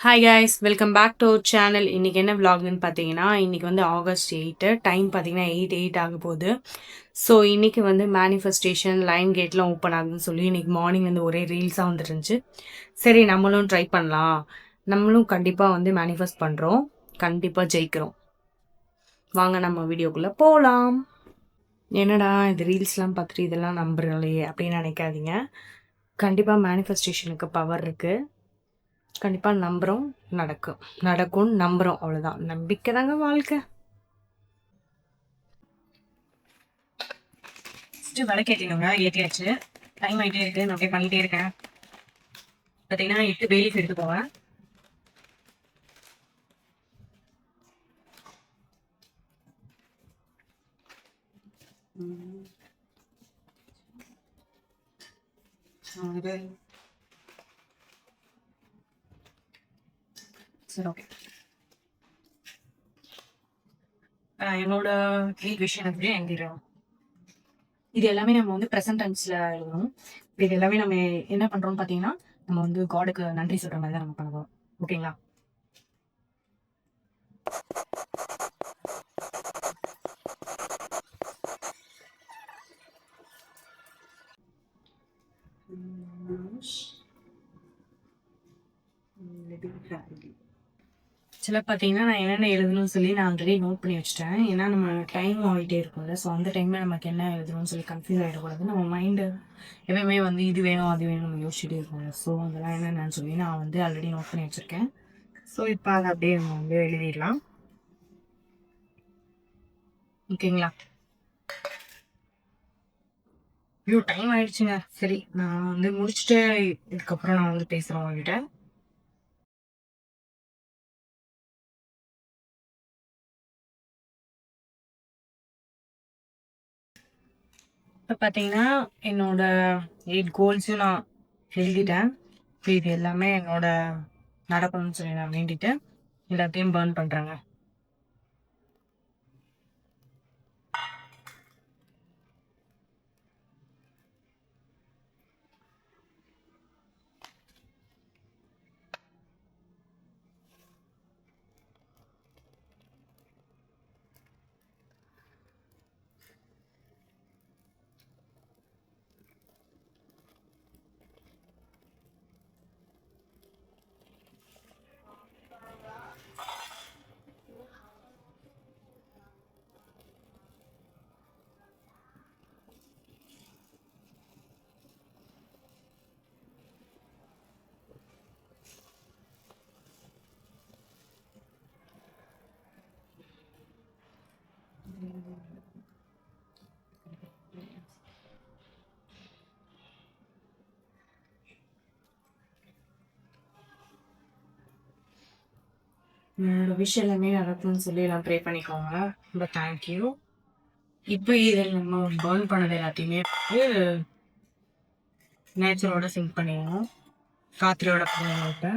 Hi guys welcome back to our channel. இன்றைக்கி என்ன விலாக்னு பார்த்தீங்கன்னா, இன்றைக்கி வந்து ஆகஸ்ட் 8 டைம் பார்த்தீங்கன்னா 8 ஆக போகுது. ஸோ இன்றைக்கி வந்து மேனிஃபெஸ்டேஷன் லைன் கேட்லாம் ஓப்பன் ஆகுதுன்னு சொல்லி இன்றைக்கி மார்னிங் வந்து ஒரே ரீல்ஸாக வந்துருந்துச்சு. சரி நம்மளும் ட்ரை பண்ணலாம், நம்மளும் கண்டிப்பாக வந்து மேனிஃபெஸ்ட் பண்ணுறோம், கண்டிப்பாக ஜெயிக்கிறோம். வாங்க நம்ம வீடியோக்குள்ளே போகலாம். என்னடா இது ரீல்ஸ்லாம் பார்த்துட்டு இதெல்லாம் நம்புறலையே அப்படின்னு நினைக்காதீங்க. கண்டிப்பாக மேனிஃபெஸ்டேஷனுக்கு பவர் இருக்குது. கண்டிப்பாக நம்புகிறோம், நடக்கும்னு நம்புகிறோம், அவ்வளோதான். நம்பிக்கை தாங்க வாழ்க்கை. ஃபஸ்ட்டு விளக்கேற்றினோங்க, ஏற்றியாச்சு. டைம் ஆகிட்டே இருக்குது, நான் அப்படியே பண்ணிகிட்டே இருக்கேன். பார்த்தீங்கன்னா 8 பேலீஃப் எடுத்து போவேன். சரி ஓகே. என்னோட விஷயம் எப்படி எழுதிடும். இது எல்லாமே நம்ம வந்து ப்ரெசன்ட் டென்ஸில் எழுதணும். இது எல்லாமே நம்ம என்ன பண்ணுறோம்னு பார்த்தீங்கன்னா, நம்ம வந்து காடுக்கு நன்றி சொல்கிற மாதிரி தான் நம்ம பண்ணுவோம். ஓகேங்களா? சில பார்த்தீங்கன்னா நான் என்னென்ன எழுதணும்னு சொல்லி நான் ஆல்ரெடி நோட் பண்ணி வச்சுட்டேன். ஏன்னா நம்ம டைம் ஆகிட்டே இருக்கும்ல. ஸோ அந்த டைமில் நமக்கு என்ன எழுதணும்னு சொல்லி கன்ஃபியூஸ் ஆகிடக்கூடாது. நம்ம மைண்டு எப்பவுமே வந்து இது வேணும் அது வேணும் நம்ம யோசிச்சுட்டே இருக்கோம். ஸோ அதெல்லாம் என்னென்னு சொல்லி நான் வந்து ஆல்ரெடி நோட் பண்ணி வச்சுருக்கேன். ஸோ இப்போ அதை அப்படியே நம்ம வந்து எழுதிடலாம். ஓகேங்களா? ஐயோ டைம் ஆயிடுச்சுங்க. சரி நான் வந்து முடிச்சுட்டு இதுக்கப்புறம் நான் வந்து பேசுகிறேன் உங்ககிட்ட. இப்போ பார்த்தீங்கன்னா என்னோட 8 கோல்ஸையும் நான் எழுதிட்டேன். இப்போ இது எல்லாமே என்னோட நடக்கணும்னு சொல்லி நான் வேண்டிட்டு எல்லாத்தையும் பர்ன் பண்ணுறேங்க. என்னோட விஷயம் எல்லாமே நடக்கும்னு சொல்லி எல்லாம் ப்ரே பண்ணிக்கோங்க. ரொம்ப தேங்க்யூ. இப்போ இதில் நம்ம பர்ன் பண்ணது எல்லாத்தையுமே வந்து நேச்சரோட சிங்க் பண்ணிடணும். காத்திரையோட பண்ணிட்டு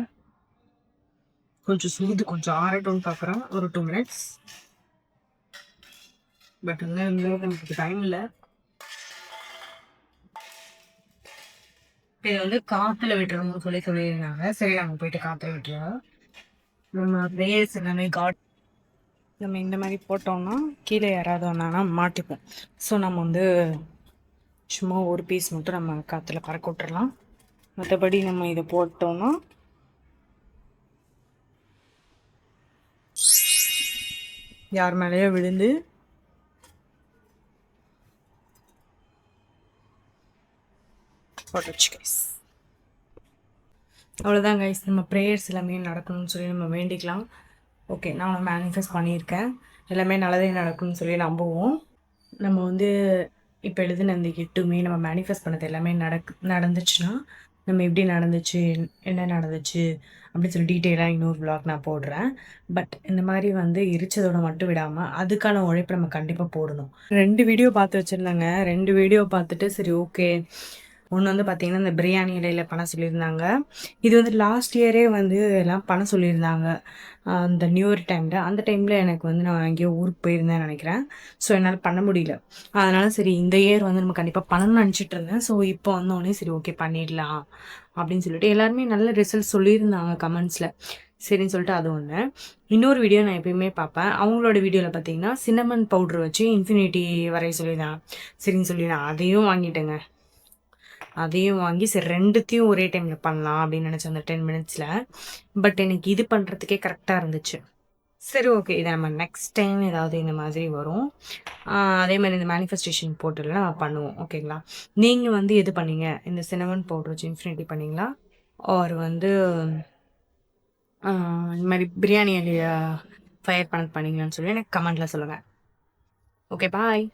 கொஞ்சம் சூடு கொஞ்சம் ஆறட்டும்னு பார்க்குறேன். ஒரு 2 மினிட்ஸ். பட் வந்து நமக்கு டைம் இல்லை. இதை வந்து காற்றுல விட்டுறணும்னு சொல்லியிருந்தாங்க. சரி நம்ம போயிட்டு காற்றுல விட்டுருவோம். நம்ம ப்ரேயர்ஸ் எல்லாமே நம்ம இந்த மாதிரி போட்டோம்னா கீழே யாராவது வந்தாங்கன்னா மாட்டிப்போம். ஸோ நம்ம வந்து சும்மா ஒரு பீஸ் மட்டும் நம்ம காற்றுல பறக்க விட்டுறலாம். மற்றபடி நம்ம இதை போட்டோம்னா யார் மேலேயோ விழுந்து போட்டுச்சு கைஸ். அவ்வளோதான் கைஸ். நம்ம ப்ரேயர்ஸ் எல்லாமே நடக்கணும்னு சொல்லி நம்ம வேண்டிக்கலாம். ஓகே நான் மேனிஃபெஸ்ட் பண்ணியிருக்கேன். எல்லாமே நல்லதே நடக்கும்னு சொல்லி நம்புவோம். நம்ம வந்து இப்போ எழுதின அந்த 8மே நம்ம மேனிஃபெஸ்ட் பண்ணது எல்லாமே நடந்துச்சுன்னா நம்ம எப்படி நடந்துச்சு, என்ன நடந்துச்சு அப்படின்னு சொல்லி டீட்டெயிலாக இன்னொரு விளாக் நான் போடுறேன். பட் இந்த மாதிரி வந்து எரிச்சதோட மட்டும் விடாமல் அதுக்கான உழைப்பு நம்ம கண்டிப்பாக போடணும். 2 வீடியோ பார்த்து வச்சுருந்தாங்க. 2 வீடியோ பார்த்துட்டு சரி ஓகே. ஒன்று வந்து பார்த்திங்கன்னா இந்த பிரியாணி இடையில பண்ண சொல்லியிருந்தாங்க. இது வந்து லாஸ்ட் இயரே வந்து எல்லாம் பண்ண சொல்லியிருந்தாங்க. அந்த நியூ இயர் டைமில். அந்த டைமில் எனக்கு வந்து நான் எங்கேயோ ஊருக்கு போயிருந்தேன்னு நினைக்கிறேன். ஸோ என்னால் பண்ண முடியல. அதனால் சரி இந்த இயர் வந்து நம்ம கண்டிப்பாக பண்ணணும்னு நினச்சிட்டு இருந்தேன். ஸோ இப்போ வந்தோடனே சரி ஓகே பண்ணிடலாம் அப்படின்னு சொல்லிட்டு எல்லாருமே நல்ல ரிசல்ட் சொல்லியிருந்தாங்க கமெண்ட்ஸில். சரின்னு சொல்லிட்டு அது ஒன்று. இன்னொரு வீடியோ நான் எப்பயுமே பார்ப்பேன். அவங்களோட வீடியோவில் பார்த்தீங்கன்னா சின்னமன் பவுட்ரு வச்சு இன்ஃபினிட்டி வரைய சொல்லியிருந்தாங்க. சரின்னு சொல்லி நான் அதையும் வாங்கிட்டேங்க. அதையும் வாங்கி சரி 2த்தையும் ஒரே டைமில் பண்ணலாம் அப்படின்னு நினச்சேன் அந்த 10 மினிட்ஸில். பட் எனக்கு இது பண்ணுறதுக்கே கரெக்டாக இருந்துச்சு. சரி ஓகே. இதை நம்ம நெக்ஸ்ட் டைம் ஏதாவது இந்த மாதிரி வரும். அதே மாதிரி இந்த மேனிஃபெஸ்டேஷன் போர்ட்டலில் நம்ம பண்ணுவோம். ஓகேங்களா? நீங்கள் வந்து எது பண்ணீங்க? இந்த சின்னமன் பவுடர் வச்சு இன்ஃபினிட்டி பண்ணீங்களா? ஆர் வந்து இந்த மாதிரி பிரியாணி ஃபயர் பண்ண பண்ணீங்களான்னு சொல்லி எனக்கு கமெண்ட்டில் சொல்லுங்கள். Okay bye.